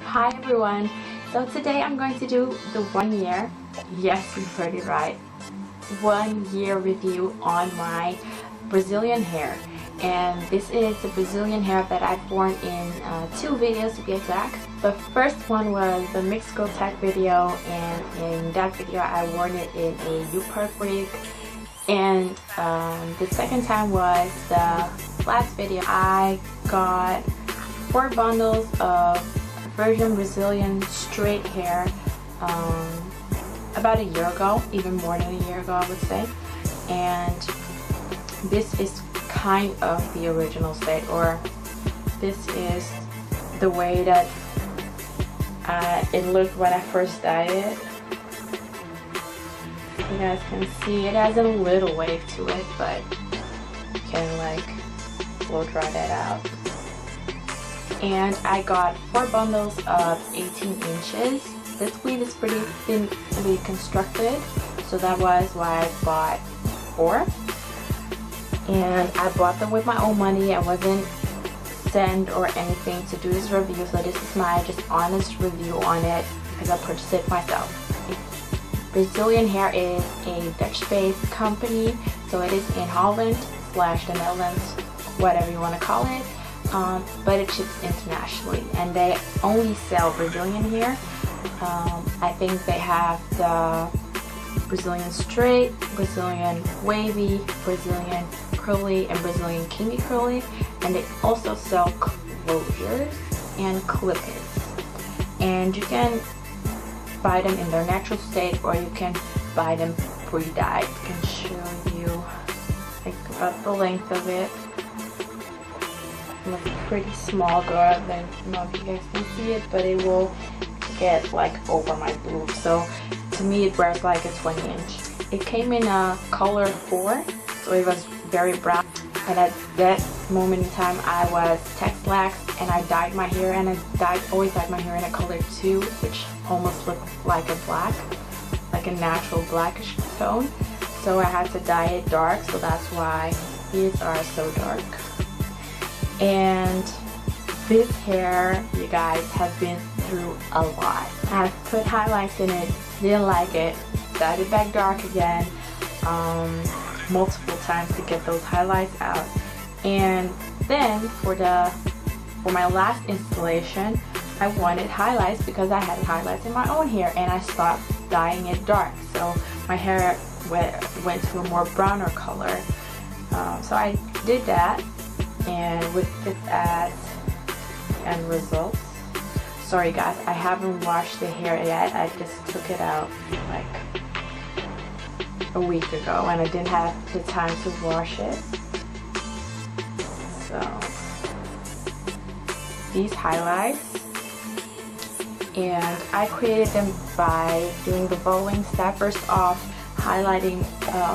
Hi everyone, so today I'm going to do the 1 year, yes you heard it right, 1 year review on my Brazilian hair. And this is the Brazilian hair that I've worn in 2 videos to be exact. The first one was the mixed girl tech video, and in that video I worn it in a U-part wig. And the second time was the last video. I got 4 bundles of Virgin Brazilian straight hair about a year ago, even more than a year ago I would say. And this is kind of the original state, or this is the way that it looked when I first dyed it. You guys can see it has a little wave to it, but you can like blow dry that out. And I got 4 bundles of 18 inches. This weave is pretty thinly constructed, so that was why I bought 4. And I bought them with my own money. I wasn't sent or anything to do this review, so this is my just honest review on it because I purchased it myself. Brazilian Hair is a Dutch-based company, so it is in Holland / the Netherlands, whatever you want to call it. But it ships internationally, and they only sell Brazilian hair. I think they have the Brazilian straight, Brazilian wavy, Brazilian curly, and Brazilian kinky curly, and they also sell closures and clip-ins. And you can buy them in their natural state, or you can buy them pre-dyed. I can show you like about the length of it. It's a pretty small girl. I don't know if you guys can see it, but it will get like over my boob. So to me it wears like a 20 inch. It came in a color 4, so it was very brown. And at that moment in time I was text lax, and I dyed my hair, and I always dyed my hair in a color 2, which almost looked like a black, like a natural blackish tone. So I had to dye it dark, so that's why these are so dark. And this hair, you guys, have been through a lot. I've put highlights in it, didn't like it, dyed it back dark again multiple times to get those highlights out. And then for my last installation I wanted highlights because I had highlights in my own hair, and I stopped dyeing it dark, so my hair went to a more browner color. So I did that, and with this as end results. Sorry guys, I haven't washed the hair yet. I just took it out like a week ago, and I didn't have the time to wash it. So these highlights, and I created them by doing the following step. First off, highlighting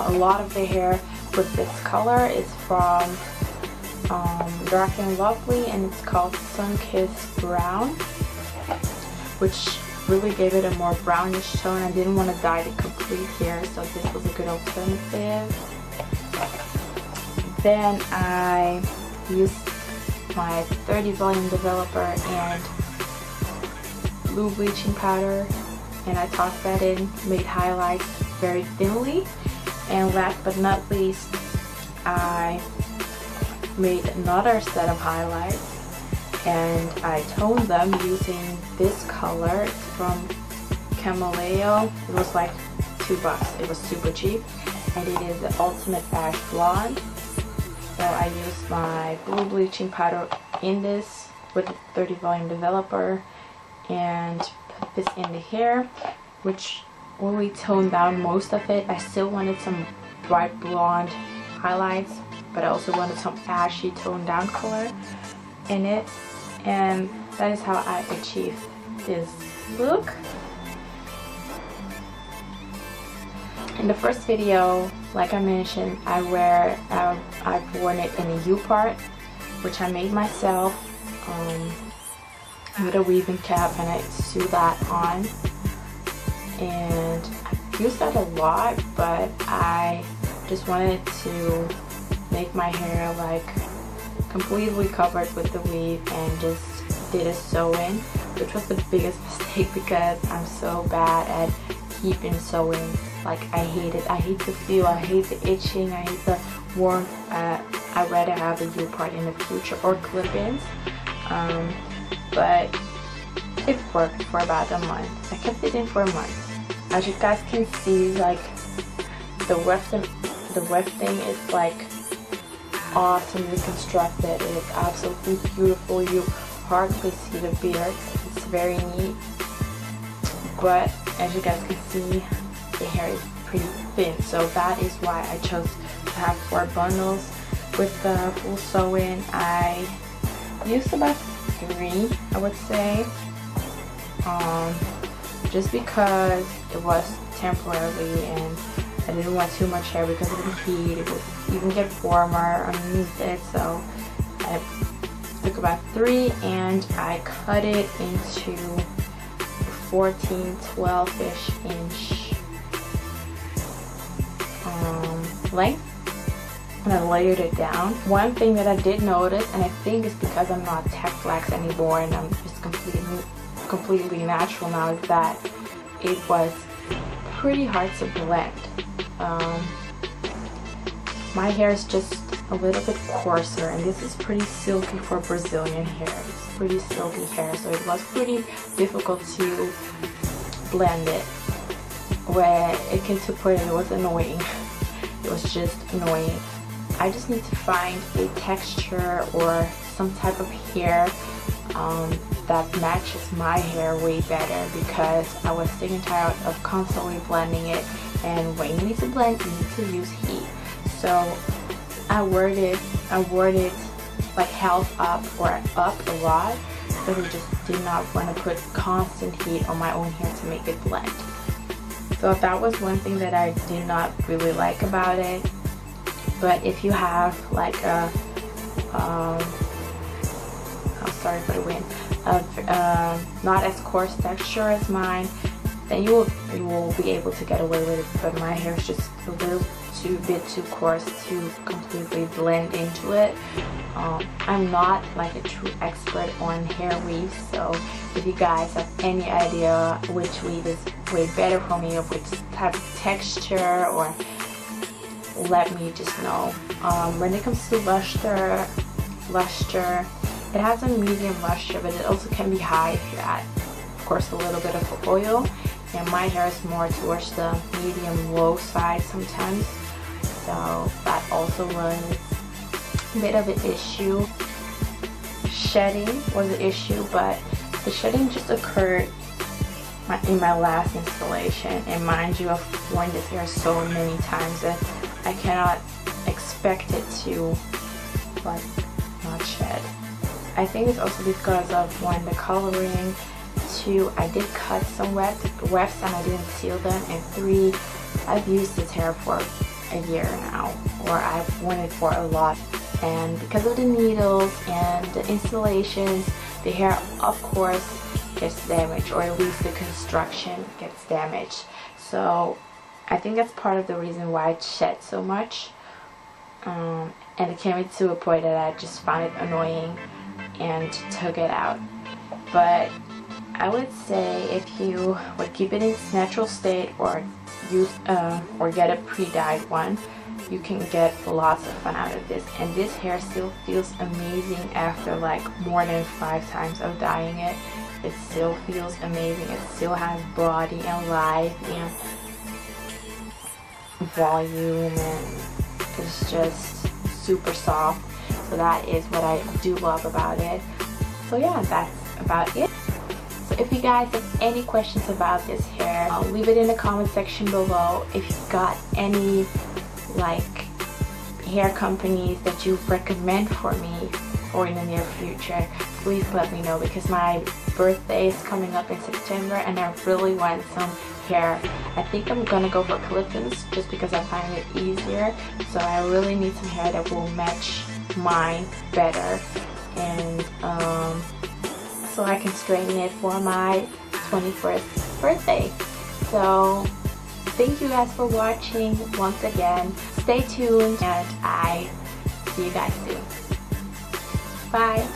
a lot of the hair with this color. It's from Dark and Lovely, and it's called Sun-Kissed Brown, which really gave it a more brownish tone. I didn't want to dye the complete hair, so this was a good alternative. Then I used my 30 volume developer and blue bleaching powder, and I tossed that in, made highlights very thinly. And last but not least, I made another set of highlights, and I toned them using this color. It's from Cameleo. It was like $2. It was super cheap, and it is the Ultimate Ash Blonde. So I used my blue bleaching powder in this with the 30 volume developer and put this in the hair, which really toned down most of it. I still wanted some bright blonde highlights, but I also wanted some ashy toned down color in it, and that is how I achieved this look. In the first video, like I mentioned, I've worn it in a U-part, which I made myself with a weaving cap, and I sewed that on, and I used that a lot, but I just wanted to make my hair like completely covered with the weave and just did a sew-in, which was the biggest mistake because I'm so bad at keeping sewing. Like, I hate it. I hate the feel, I hate the itching, I hate the warmth. I'd rather have a U-part in the future or clip-ins. But it worked for about a month. I kept it in for a month. As you guys can see, like, the wefting is like awesomely constructed. It is absolutely beautiful. You hardly see the beard. It's very neat. But as you guys can see, the hair is pretty thin. So that is why I chose to have 4 bundles. With the full sew-in, I used about 3, I would say. Just because it was temporarily and I didn't want too much hair because of the heat. It would even get warmer underneath it, so I took about 3 and I cut it into 14, 12-ish inch length, and I layered it down. One thing that I did notice, and I think it's because I'm not tech flex anymore and I'm just completely natural now, is that it was pretty hard to blend. My hair is just a little bit coarser, and this is pretty silky for Brazilian hair. It's pretty silky hair, so it was pretty difficult to blend it. When it came to point, it was annoying. It was just annoying. I just need to find a texture or some type of hair that matches my hair way better, because I was sick and tired of constantly blending it, and when you need to blend, you need to use heat. So I word it like half up or up a lot, because I just did not want to put constant heat on my own hair to make it blend. So that was one thing that I did not really like about it. But if you have like a sorry for the wind, not as coarse texture as mine, then you will be able to get away with it. But my hair is just a little bit too coarse to completely blend into it. I'm not like a true expert on hair weaves, so if you guys have any idea which weave is way better for me, or which type of texture, or let me just know. When it comes to luster, it has a medium luster, but it also can be high if you add, of course, a little bit of oil. And my hair is more towards the medium low side sometimes, so that also was a bit of an issue. Shedding was an issue, but the shedding just occurred in my last installation, and mind you, I've worn this hair so many times that I cannot expect it to like not shed. I think it's also because of, 1, the coloring, 2, I did cut some wefts and I didn't seal them, and 3, I've used this hair for a year now, or I've worn it for a lot, and because of the needles and the installations, the hair of course gets damaged, or at least the construction gets damaged. So I think that's part of the reason why it shed so much, and it came to a point that I just found it annoying and took it out. But I would say if you would keep it in its natural state, or use or get a pre-dyed one, you can get lots of fun out of this. And this hair still feels amazing after like more than 5 times of dyeing it. It still feels amazing. It still has body and life and volume, and it's just super soft. So that is what I do love about it. So yeah, that's about it. So if you guys have any questions about this hair, leave it in the comment section below. If you've got any like hair companies that you recommend for me or in the near future, please let me know, because my birthday is coming up in September and I really want some hair. I think I'm gonna go for clip-ins just because I find it easier. So I really need some hair that will match mine better, and so I can straighten it for my 21st birthday. So thank you guys for watching once again. Stay tuned, and I see you guys soon. Bye.